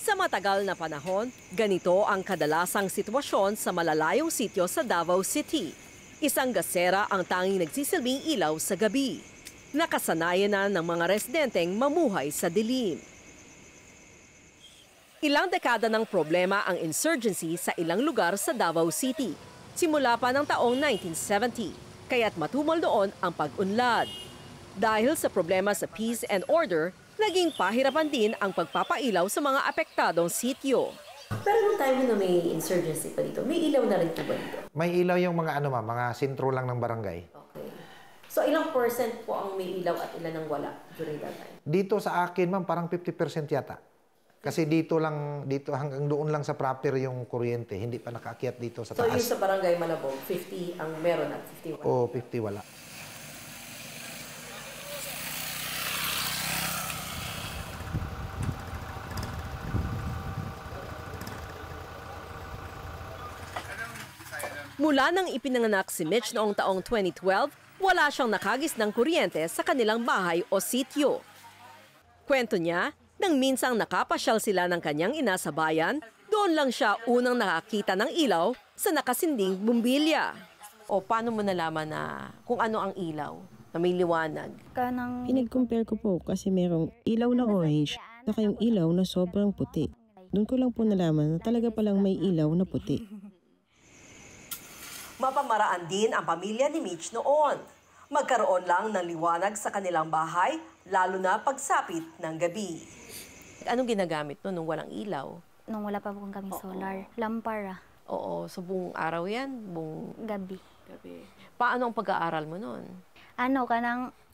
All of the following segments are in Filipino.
Sa matagal na panahon, ganito ang kadalasang sitwasyon sa malalayong sityo sa Davao City. Isang gasera ang tanging nagsisilbing ilaw sa gabi. Nakasanayan na ng mga residenteng mamuhay sa dilim. Ilang dekada ng problema ang insurgency sa ilang lugar sa Davao City. Simula pa ng taong 1970, kaya't matumal doon ang pag-unlad. Dahil sa problema sa peace and order, naging pahirapan din ang pagpapailaw sa mga apektadong sityo. Pero nung time na may insurgency pa dito, may ilaw na rin po ba dito? May ilaw yung mga mga sentro lang ng barangay. Okay. So ilang percent po ang may ilaw at ilan ang wala during that time? Dito sa akin, ma'am, parang 50% yata. Kasi dito hanggang doon lang sa proper yung kuryente, hindi pa nakaakyat dito sa taas. So yung sa barangay Malabog, 50 ang meron at 50 wala? Oo, 50 wala. Mula nang ipinanganak si Mitch noong taong 2012, wala siyang nakagis ng kuryente sa kanilang bahay o sityo. Kwento niya, nang minsang nakapasyal sila ng kanyang ina sa bayan, doon lang siya unang nakakita ng ilaw sa nakasinding bumbilya. O paano mo nalaman na kung ano ang ilaw na may liwanag? Pinag-compare ko po kasi merong ilaw na orange na yung ilaw na sobrang puti. Doon ko lang po nalaman na talaga palang may ilaw na puti. Mapamaraan din ang pamilya ni Mitch noon. Magkaroon lang ng liwanag sa kanilang bahay, lalo na pagsapit ng gabi. Anong ginagamit nung walang ilaw? Nung wala pa po kami solar, lampara. Oo, so buong araw yan? Buong Gabi. Paano ang pag-aaral mo noon?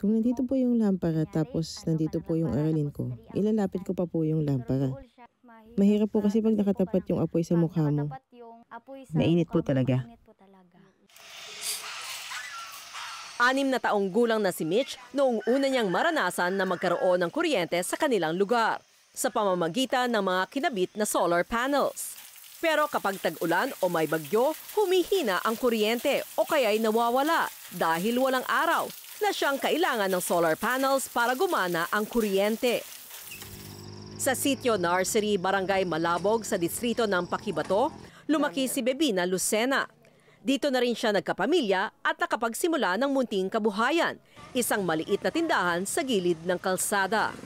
Kung nandito po yung lampara tapos nandito po yung aralin ko, ilalapit ko pa po yung lampara. Mahirap po kasi pag nakatapat yung apoy sa mukha mo. Mainit po talaga. 6 na taong gulang na si Mitch noong una niyang maranasan na magkaroon ng kuryente sa kanilang lugar sa pamamagitan ng mga kinabit na solar panels. Pero kapag tag-ulan o may bagyo, humihina ang kuryente o kaya'y nawawala dahil walang araw na siyang kailangan ng solar panels para gumana ang kuryente. Sa sitio Nursery, Barangay Malabog sa distrito ng Paquibato, lumaki si Bebina Lucena. Dito na rin siya nagkapamilya at nakapagsimula ng munting kabuhayan, isang maliit na tindahan sa gilid ng kalsada.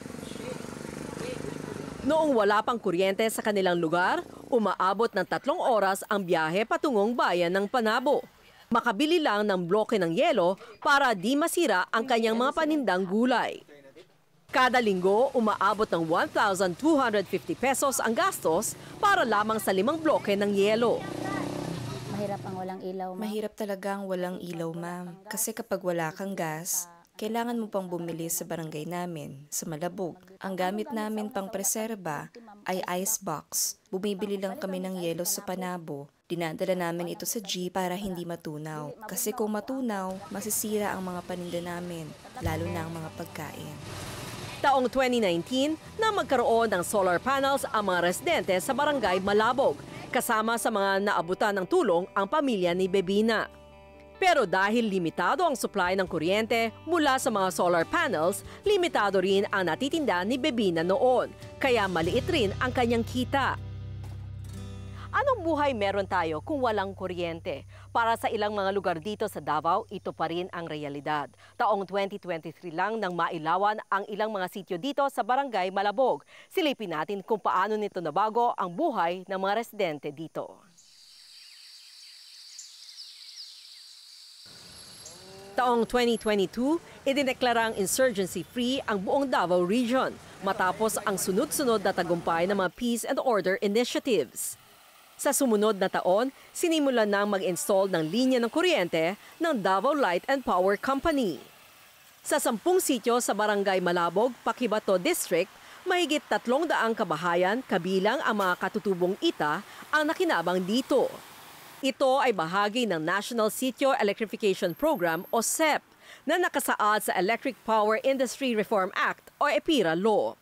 Noong wala pang kuryente sa kanilang lugar, umaabot ng 3 oras ang biyahe patungong bayan ng Panabo. Makabili lang ng bloke ng yelo para di masira ang kanyang mga panindang gulay. Kada linggo, umaabot ng 1,250 pesos ang gastos para lamang sa 5 bloke ng yelo. Mahirap ang walang ilaw, ma'am. Mahirap talaga ang walang ilaw, ma'am. Kasi kapag wala kang gas, kailangan mo pang bumili sa barangay namin, sa Malabog. Ang gamit namin pang preserba ay ice box. Bumibili lang kami ng yelo sa Panabo. Dinadala namin ito sa jeep para hindi matunaw. Kasi kung matunaw, masisira ang mga paninda namin, lalo na ang mga pagkain. Taong 2019 na magkaroon ng solar panels ang mga residente sa Barangay Malabog, kasama sa mga naabutan ng tulong ang pamilya ni Bebina. Pero dahil limitado ang supply ng kuryente mula sa mga solar panels, limitado rin ang natitinda ni Bebina noon, kaya maliit rin ang kanyang kita. Anong buhay meron tayo kung walang kuryente? Para sa ilang mga lugar dito sa Davao, ito pa rin ang realidad. Taong 2023 lang nang mailawan ang ilang mga sityo dito sa Barangay Malabog. Silipin natin kung paano nito nabago ang buhay ng mga residente dito. Taong 2022, idineklarang insurgency-free ang buong Davao Region matapos ang sunod-sunod na tagumpay ng mga peace and order initiatives. Sa sumunod na taon, sinimulan nang mag-install ng linya ng kuryente ng Davao Light and Power Company. Sa 10 sityo sa Barangay Malabog, Paquibato District, mahigit 300 kabahayan kabilang ang mga katutubong ita ang nakinabang dito. Ito ay bahagi ng National Sitio Electrification Program o SEP na nakasaad sa Electric Power Industry Reform Act o EPIRA Law.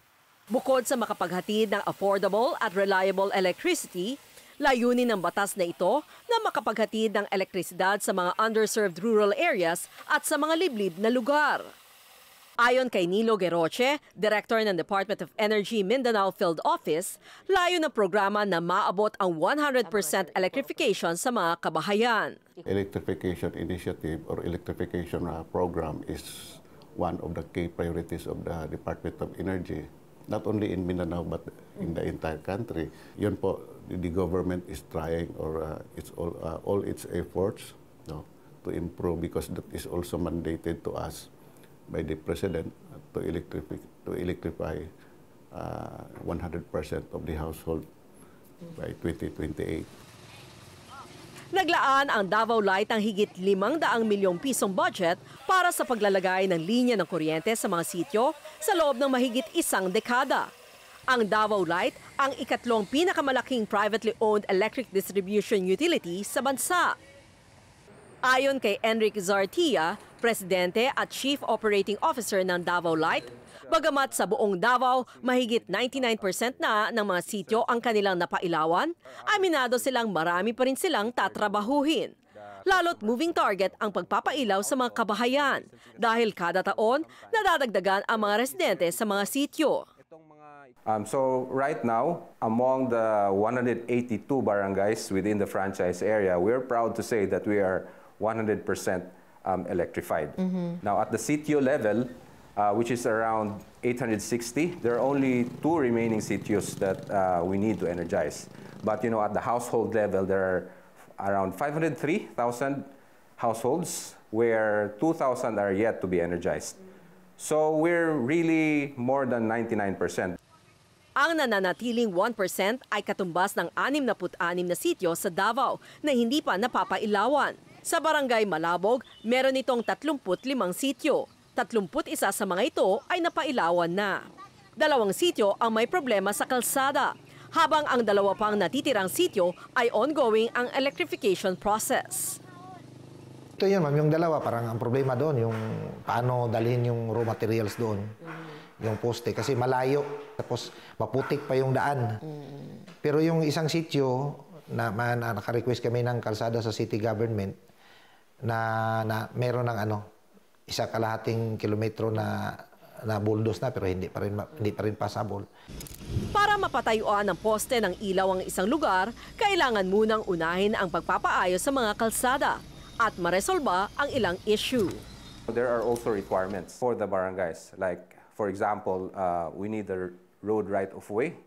Bukod sa makapaghatid ng affordable at reliable electricity, layunin ng batas na ito na makapaghatid ng elektrisidad sa mga underserved rural areas at sa mga liblib na lugar. Ayon kay Nilo Geroche, Director ng Department of Energy Mindanao Field Office, layo ng programa na maabot ang 100% electrification sa mga kabahayan. Electrification initiative or electrification program is one of the key priorities of the Department of Energy, not only in Mindanao but in the entire country. Yun po, the government is trying or it's all its efforts to improve, because that is also mandated to us by the President to electrify 100% of the household by 2028. Naglaan ang Davao Light ng higit 500 milyong pisong budget para sa paglalagay ng linya ng kuryente sa mga sityo sa loob ng mahigit isang dekada. Ang Davao Light ang ikatlong pinakamalaking privately owned electric distribution utility sa bansa. Ayon kay Enrique Zartia, Presidente at Chief Operating Officer ng Davao Light, bagamat sa buong Davao, mahigit 99% na ng mga sityo ang kanilang napailawan, aminado silang marami pa rin silang tatrabahuhin. Lalo't moving target ang pagpapailaw sa mga kabahayan dahil kada taon nadadagdagan ang mga residente sa mga sityo. So right now, among the 182 barangays within the franchise area, we're proud to say that we are 100% electrified. Now at the sitio level, which is around 860, there are only 2 remaining sitios that we need to energize. But at the household level, there are around 503,000 households where 2,000 are yet to be energized. So we're really more than 99%. Ang nananatiling 1% ay katumbas ng 66 na sityo sa Davao na hindi pa napapailawan. Sa Barangay Malabog, meron itong 35 sityo. 31 sa mga ito ay napailawan na. 2 sityo ang may problema sa kalsada, habang ang 2 pang natitirang sityo ay ongoing ang electrification process. Ito yun, ma'am, yung 2, parang ang problema doon, yung paano dalhin yung raw materials doon. Yung poste, kasi malayo, tapos maputik pa yung daan. Pero yung isang sityo, naka-request kami ng kalsada sa city government, na meron ng 1.5 kilometro na bulldoze na, pero hindi pa rin passable. Para mapatayuan ng poste ng ilaw ang isang lugar, kailangan munang unahin ang pagpapaayos sa mga kalsada at maresolba ang ilang issue. There are also requirements for the barangays. Like, for example, we need a road right-of-way.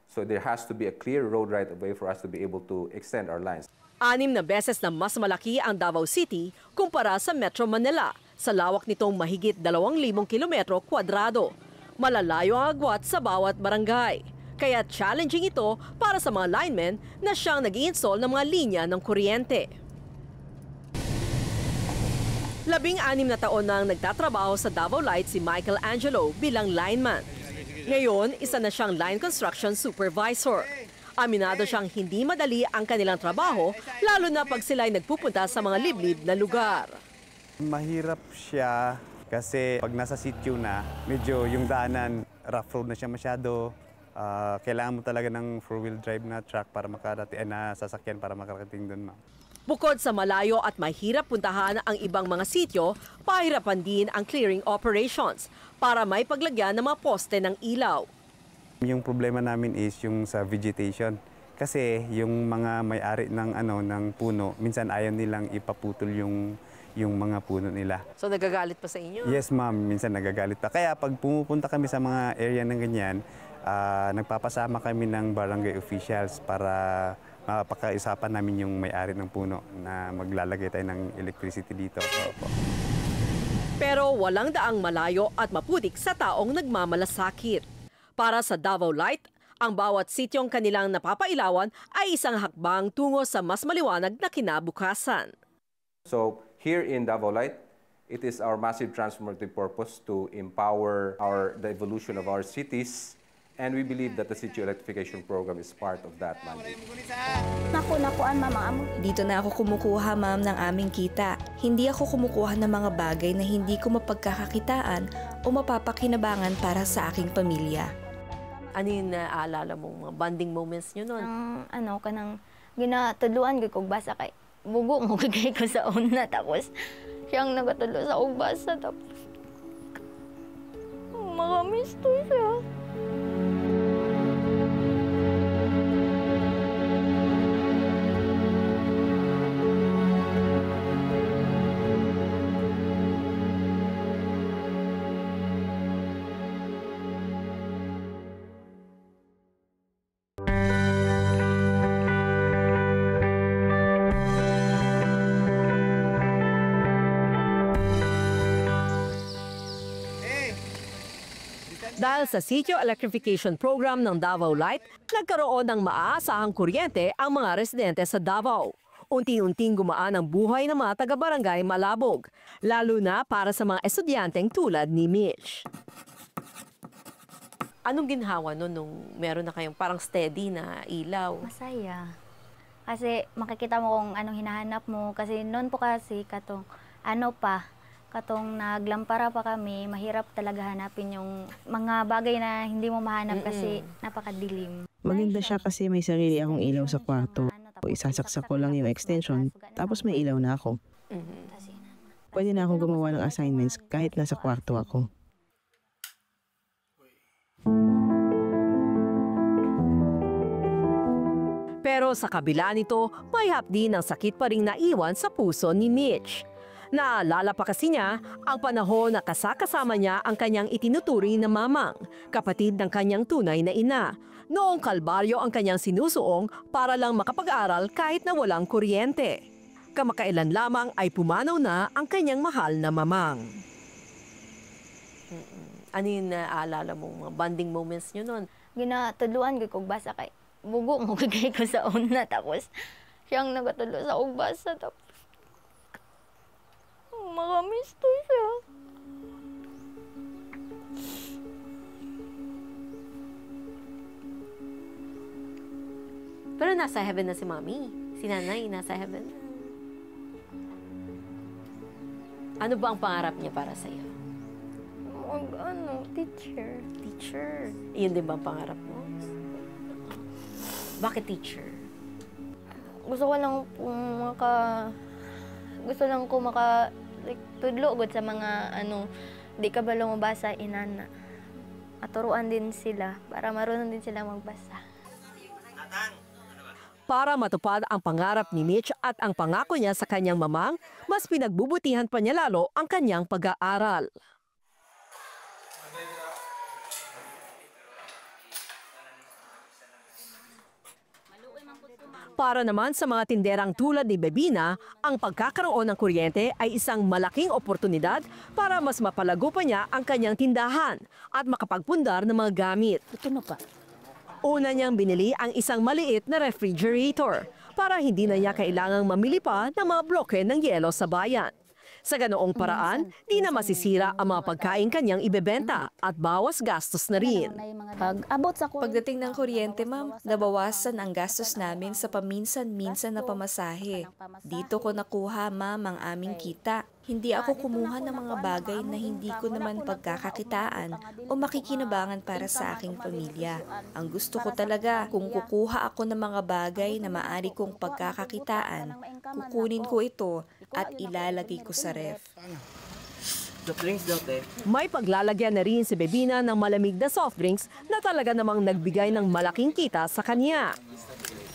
So there has to be a clear road right-of-way for us to be able to extend our lines. 6 na beses na mas malaki ang Davao City kumpara sa Metro Manila sa lawak nitong mahigit 2,000 kilometro kwadrado. Malalayo ang agwat sa bawat barangay. Kaya challenging ito para sa mga linemen na siyang nag-i-install ng mga linya ng kuryente. 16 na taon nang nagtatrabaho sa Davao Light si Michael Angelo bilang lineman. Ngayon, isa na siyang line construction supervisor. Aminado siyang hindi madali ang kanilang trabaho, lalo na pag sila'y nagpupunta sa mga liblib na lugar. Mahirap siya kasi pag nasa sitio na, medyo yung daanan, rough road na siya masyado. Kailangan mo talaga ng four-wheel drive na truck para na sasakyan para makarating doon, ma'am. Bukod sa malayo at mahirap puntahan ang ibang mga sityo, pahirapan din ang clearing operations para may paglagyan ng mga poste ng ilaw. Yung problema namin is yung sa vegetation. Kasi yung mga may-ari ng puno, minsan ayaw nilang ipaputol yung mga puno nila. So nagagalit pa sa inyo? Yes, ma'am. Minsan nagagalit pa. Kaya pag pumupunta kami sa mga area ng ganyan, nagpapasama kami ng barangay officials para mapakaisapan namin yung may-ari ng puno na maglalagay tayo ng electricity dito. Pero walang daang malayo at maputik sa taong nagmamalasakit. Para sa Davao Light, ang bawat sityong kanilang napapailawan ay isang hakbang tungo sa mas maliwanag na kinabukasan. So here in Davao Light, it is our massive transformative purpose to empower the evolution of our cities, and we believe that the city electrification program is part of that mandate. Dito na ako kumukuha, ma'am, ng aming kita. Hindi ako kumukuha ng mga bagay na hindi ko mapagkakakitaan o mapapakinabangan para sa aking pamilya. Ano yung naaalala mong mga bonding moments nyo nun? Kanang ginatuluan ko basa kay bugo mo kay ko sa una, tapos siyang nagatulo sa ugbasa, tapos Makamiss to siya. Dahil sa sitio electrification program ng Davao Light, nagkaroon ng maaasahang kuryente ang mga residente sa Davao. Unti-unting gumaan ang buhay ng mga taga-barangay Malabog, lalo na para sa mga estudyanteng tulad ni Mitch. Anong ginhawa nung meron na kayong parang steady na ilaw? Masaya. Kasi makikita mo kung anong hinahanap mo. Kasi noon po kasi katong katong naglampara pa kami, mahirap talaga hanapin yung mga bagay na hindi mo mahanap kasi napakadilim. Maganda siya kasi may sarili akong ilaw sa kwarto. Isasaksak ko lang yung extension, tapos may ilaw na ako. Pwede na akong gumawa ng assignments kahit nasa kwarto ako. Pero sa kabila nito, may hapdi ng sakit pa ring naiwan sa puso ni Mitch. Naalala pa kasi niya ang panahon na kasama niya ang kanyang itinuturing na mamang, kapatid ng kanyang tunay na ina. Noong kalbaryo ang kanyang sinusuong para lang makapag-aral kahit na walang kuryente. Kamakailan lamang ay pumanaw na ang kanyang mahal na mamang. Ano yung naalala mo, mga bonding moments nyo nun? Ginatuluan ko basa kay bugo mo kay ko sa una, tapos siyang nagatulo sa ugbasa, tapos makamiss to siya. Pero nasa heaven na si Mami. Si Nanay nasa heaven. Ano ba ang pangarap niya para sa'yo? Teacher. Teacher. Iyon din ba ang pangarap mo? Bakit teacher? Gusto lang ko tudlo gud sa mga di ka ba lumabasa inana. Maturuan din sila para marunong din sila magbasa. Para matupad ang pangarap ni Mitch at ang pangako niya sa kanyang mamang, mas pinagbubutihan pa niya lalo ang kanyang pag-aaral. Para naman sa mga tinderang tulad ni Bebina, ang pagkakaroon ng kuryente ay isang malaking oportunidad para mas mapalago pa niya ang kanyang tindahan at makapagpundar ng mga gamit. Una niyang binili ang isang maliit na refrigerator para hindi na niya kailangang mamili pa ng mga bloke ng yelo sa bayan. Sa ganoong paraan, di na masisira ang mga pagkain kanyang ibebenta at bawas gastos na rin. Pagdating ng kuryente, ma'am, nabawasan ang gastos namin sa paminsan-minsan na pamasahe. Dito ko nakuha, ma'am, ang aming kita. Hindi ako kumuha ng mga bagay na hindi ko naman pagkakakitaan o makikinabangan para sa aking pamilya. Ang gusto ko talaga, kung kukuha ako ng mga bagay na maaari kong pagkakakitaan, kukunin ko ito at ilalagay ko sa ref. May paglalagyan na rin si Bebina ng malamig na soft drinks na talaga namang nagbigay ng malaking kita sa kanya.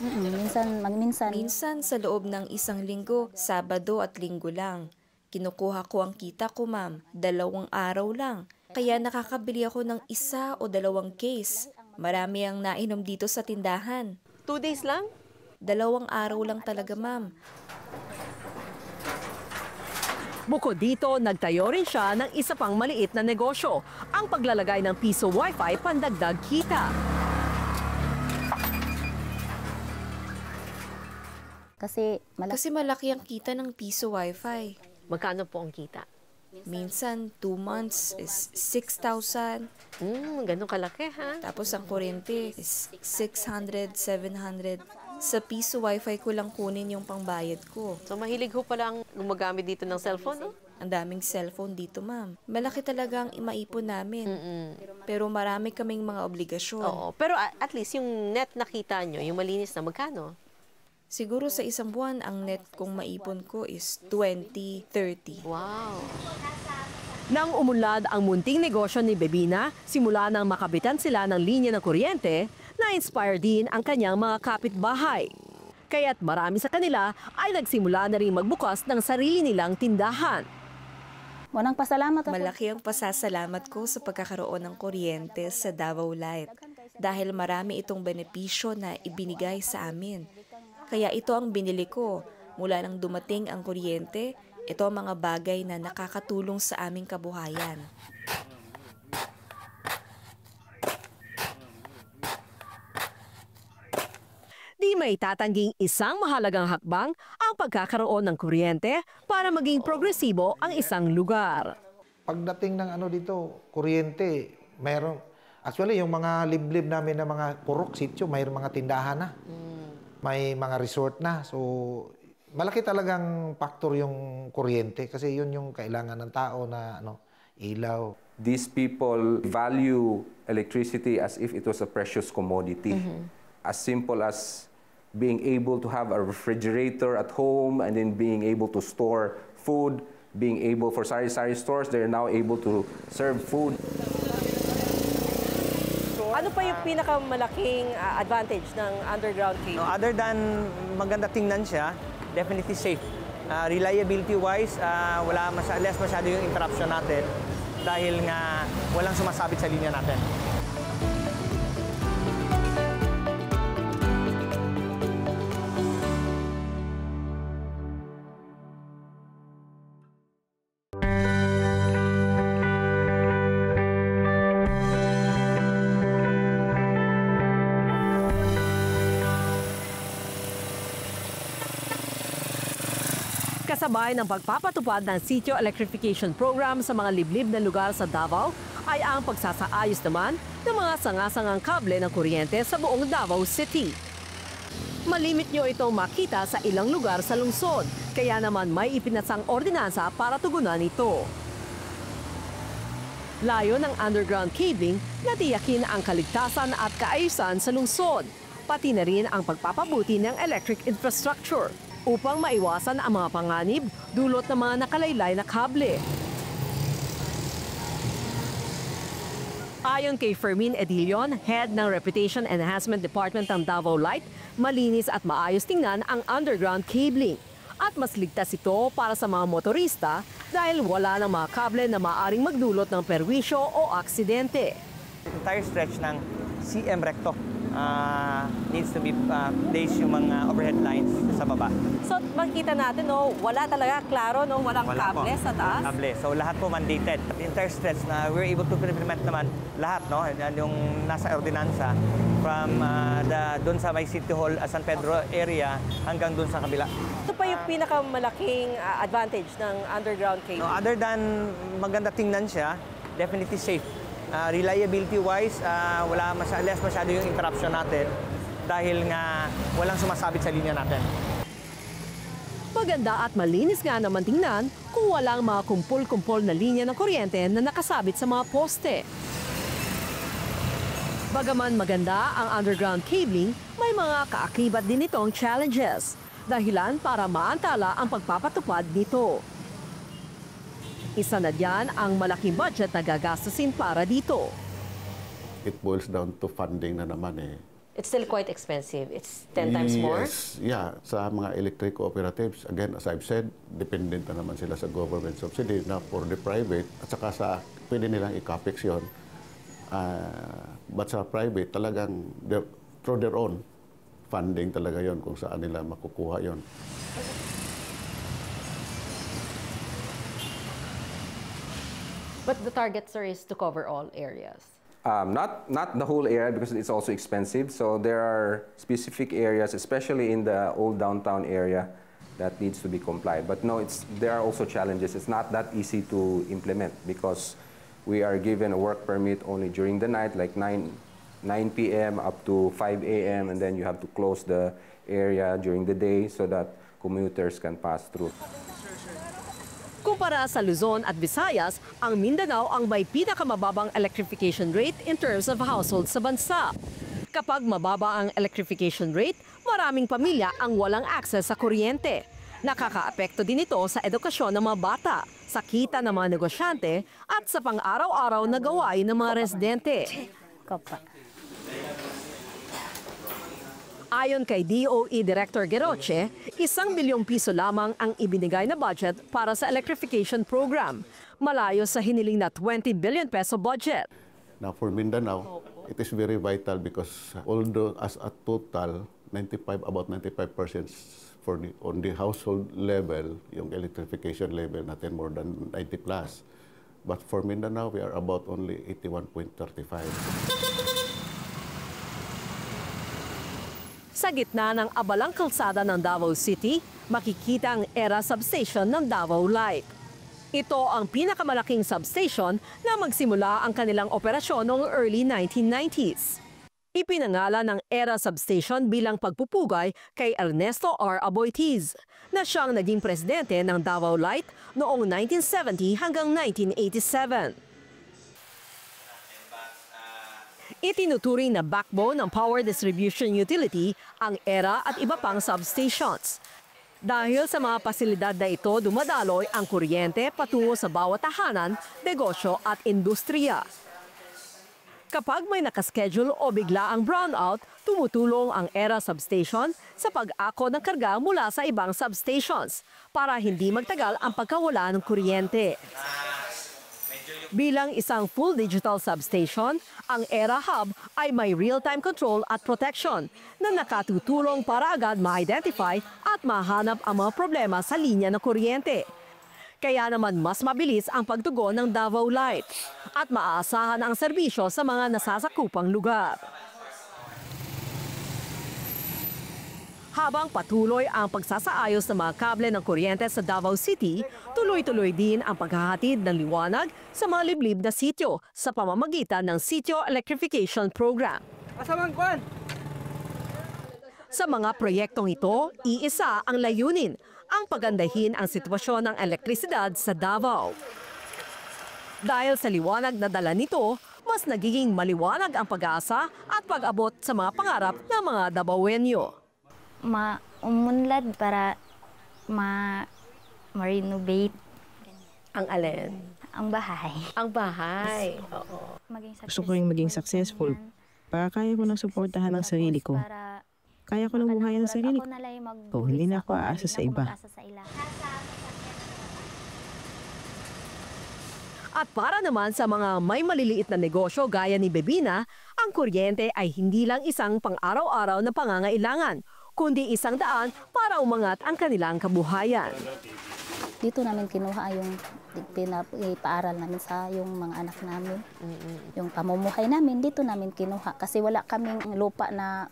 Minsan sa loob ng isang linggo, Sabado at Linggo lang. Kinukuha ko ang kita ko, ma'am, 2 araw lang. Kaya nakakabili ako ng 1 o 2 case. Marami ang nainom dito sa tindahan. 2 days lang? 2 araw lang talaga, ma'am. Bukod dito, nagtayo rin siya ng isa pang maliit na negosyo, ang paglalagay ng piso wifi pandagdag kita. Kasi malaki ang kita ng piso wifi. Magkano po ang kita? Minsan, 2 months is 6,000. Ganun kalaki, ha? Tapos ang kuryente is 600, 700. Sa piso wifi ko lang kunin yung pangbayad ko. So mahilig ho palang gumagamit dito ng cellphone, no? Ang daming cellphone dito, ma'am. Malaki talaga ang maipon namin. Pero marami kaming mga obligasyon. Oo, pero at least yung net nakita nyo, yung malinis na, magkano? Siguro sa isang buwan, ang net kong maipon ko is 20, 30. Wow. Nang umunlad ang munting negosyo ni Bebina, simula nang makabitan sila ng linya ng kuryente, na-inspire din ang kanyang mga kapitbahay. Kaya't marami sa kanila ay nagsimula na rin magbukas ng sarili nilang tindahan. Malaki ang pasasalamat ko sa pagkakaroon ng kuryente sa Davao Light dahil marami itong benepisyo na ibinigay sa amin. Kaya ito ang binili ko. Mula nang dumating ang kuryente, ito ang mga bagay na nakakatulong sa aming kabuhayan. Di may tatangging isang mahalagang hakbang ang pagkakaroon ng kuryente para maging progresibo ang isang lugar. Pagdating ng dito, kuryente, mayroon. Actually, yung mga liblib namin na mga purok, sityo, mayroon mga tindahan na. May mga resort na. So, malaki talagang factor yung kuryente kasi yun yung kailangan ng tao na ilaw. These people value electricity as if it was a precious commodity. As simple as being able to have a refrigerator at home and then being able to store food, being able for sari-sari stores, they're now able to serve food. Ano pa yung pinakamalaking advantage ng underground cable? Other than maganda tingnan siya, definitely safe. Reliability-wise, less masyado yung interruption natin dahil nga walang sumasabit sa linya natin. Kasabay ng pagpapatupad ng sitio electrification program sa mga liblib na lugar sa Davao ay ang pagsasaayos naman ng mga sanga-sangang kable ng kuryente sa buong Davao City. Malimit nyo itong makita sa ilang lugar sa lungsod, kaya naman may ipinasang ordinansa para tugunan ito. Layo ng underground cabling na tiyakin ang kaligtasan at kaayusan sa lungsod, pati na rin ang pagpapabuti ng electric infrastructure upang maiwasan ang mga panganib dulot ng mga nakalaylay na kable. Ayon kay Fermin Edilion, head ng Reputation Enhancement Department ng Davao Light, malinis at maayos tingnan ang underground cabling. At mas ligtas ito para sa mga motorista dahil wala ng mga kable na maaaring magdulot ng perwisyo o aksidente. Entire stretch ng CM Recto needs to be placed yung mga overhead lines sa baba. So makikita natin, wala talaga, klaro, walang kable sa taas? Kable. So lahat po mandated. The entire stretch na we're able to implement naman lahat, yung nasa ordinansa from doon sa may City Hall, San Pedro area hanggang doon sa kabila. Ito pa yung pinakamalaking advantage ng underground cable? Other than maganda tingnan siya, definitely safe. Reliability-wise, less masyado yung interruption natin dahil nga walang sumasabit sa linya natin. Maganda at malinis nga naman tingnan kung walang mga kumpol-kumpol na linya ng kuryente na nakasabit sa mga poste. Bagaman maganda ang underground cabling, may mga kaakibat din itong challenges. Dahilan para maantala ang pagpapatupad nito. Isa na diyan ang malaking budget na gagastusin para dito. It boils down to funding na naman eh. It's still quite expensive. It's 10 times more? Yes, yeah. Sa mga electric cooperatives, again, as I've said, dependent na naman sila sa government subsidy na for the private at saka pwede nilang i-capex yun. But sa private, talagang through their own funding talaga yon kung saan nila makukuha yon. But the target, sir, is to cover all areas. Not the whole area because it's also expensive. So there are specific areas, especially in the old downtown area, that needs to be complied. But no, there are also challenges. It's not that easy to implement because we are given a work permit only during the night, like 9 p.m. up to 5 a.m. and then you have to close the area during the day so that commuters can pass through. Kumpara sa Luzon at Visayas, ang Mindanao ang may pinakamababang electrification rate in terms of households sa bansa. Kapag mababa ang electrification rate, maraming pamilya ang walang access sa kuryente. Nakakaapekto din ito sa edukasyon ng mga bata, sa kita ng mga negosyante at sa pang-araw-araw na gawain ng mga residente. Ayon kay DOE Director Geroche, 1 bilyong piso lamang ang ibinigay na budget para sa electrification program, malayo sa hiniling na 20 billion peso budget. Now for Mindanao, it is very vital because although as a total, about 95% on the household level, yung electrification level natin more than 90 plus. But for Mindanao, we are about only 81.35. Sa gitna ng abalang kalsada ng Davao City, makikita ang ERA substation ng Davao Light. Ito ang pinakamalaking substation na magsimula ang kanilang operasyon noong early 1990s. Ipinangalan ng ERA substation bilang pagpupugay kay Ernesto R. Aboitiz, na siyang naging presidente ng Davao Light noong 1970 hanggang 1987. Itinuturing na backbone ng power distribution utility ang ERA at iba pang substations. Dahil sa mga pasilidad na ito, dumadaloy ang kuryente patungo sa bawat tahanan, negosyo at industriya. Kapag may nakaschedule o bigla ang brownout, tumutulong ang ERA substation sa pag-ako ng karga mula sa ibang substations para hindi magtagal ang pagkawala ng kuryente. Bilang isang full digital substation, ang ERA Hub ay may real-time control at protection na nakatutulong para agad ma-identify at mahanap ang mga problema sa linya ng kuryente. Kaya naman mas mabilis ang pagtugon ng Davao Light at maaasahan ang serbisyo sa mga nasasakupang lugar. Habang patuloy ang pagsasaayos ng mga kable ng kuryente sa Davao City, tuloy-tuloy din ang paghahatid ng liwanag sa mga liblib na sityo sa pamamagitan ng Sitio Electrification Program. Sa mga proyektong ito, iisa ang layunin, ang pagandahin ang sitwasyon ng elektrisidad sa Davao. Dahil sa liwanag na dala nito, mas nagiging maliwanag ang pag-asa at pag-abot sa mga pangarap ng mga Davaoenyo. Umunlad para ma-renovate. Ang alin? Ang bahay. Ang bahay. Oo. Gusto ko rin maging successful para kaya ko nang suportahan ang sarili ko. Kaya ko nang buhayan ang sarili ko. Hindi na ako aasa sa iba. At para naman sa mga may maliliit na negosyo gaya ni Bebina, ang kuryente ay hindi lang isang pang-araw-araw na pangangailangan, kundi isang daan para umangat ang kanilang kabuhayan. Dito namin kinuha yung pinapaaral namin sa yung mga anak namin. Yung pamumuhay namin, dito namin kinuha. Kasi wala kaming lupa na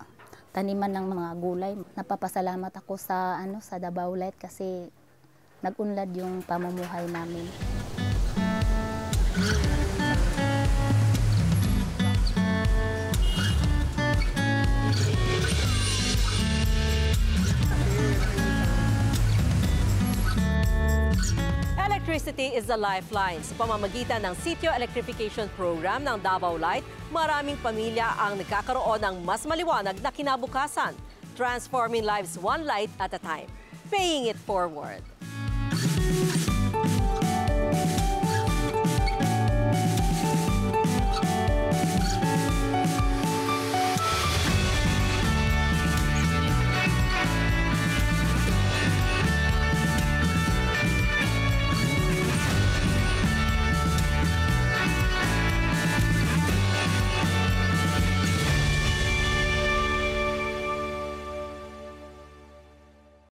taniman ng mga gulay. Napapasalamat ako sa Davao Light kasi nag-unlad yung pamumuhay namin. Electricity is the lifeline. Sa pamamagitan ng Sitio Electrification Program ng Davao Light, maraming pamilya ang nagkakaroon ng mas maliwanag na kinabukasan. Transforming lives one light at a time. Paying it forward.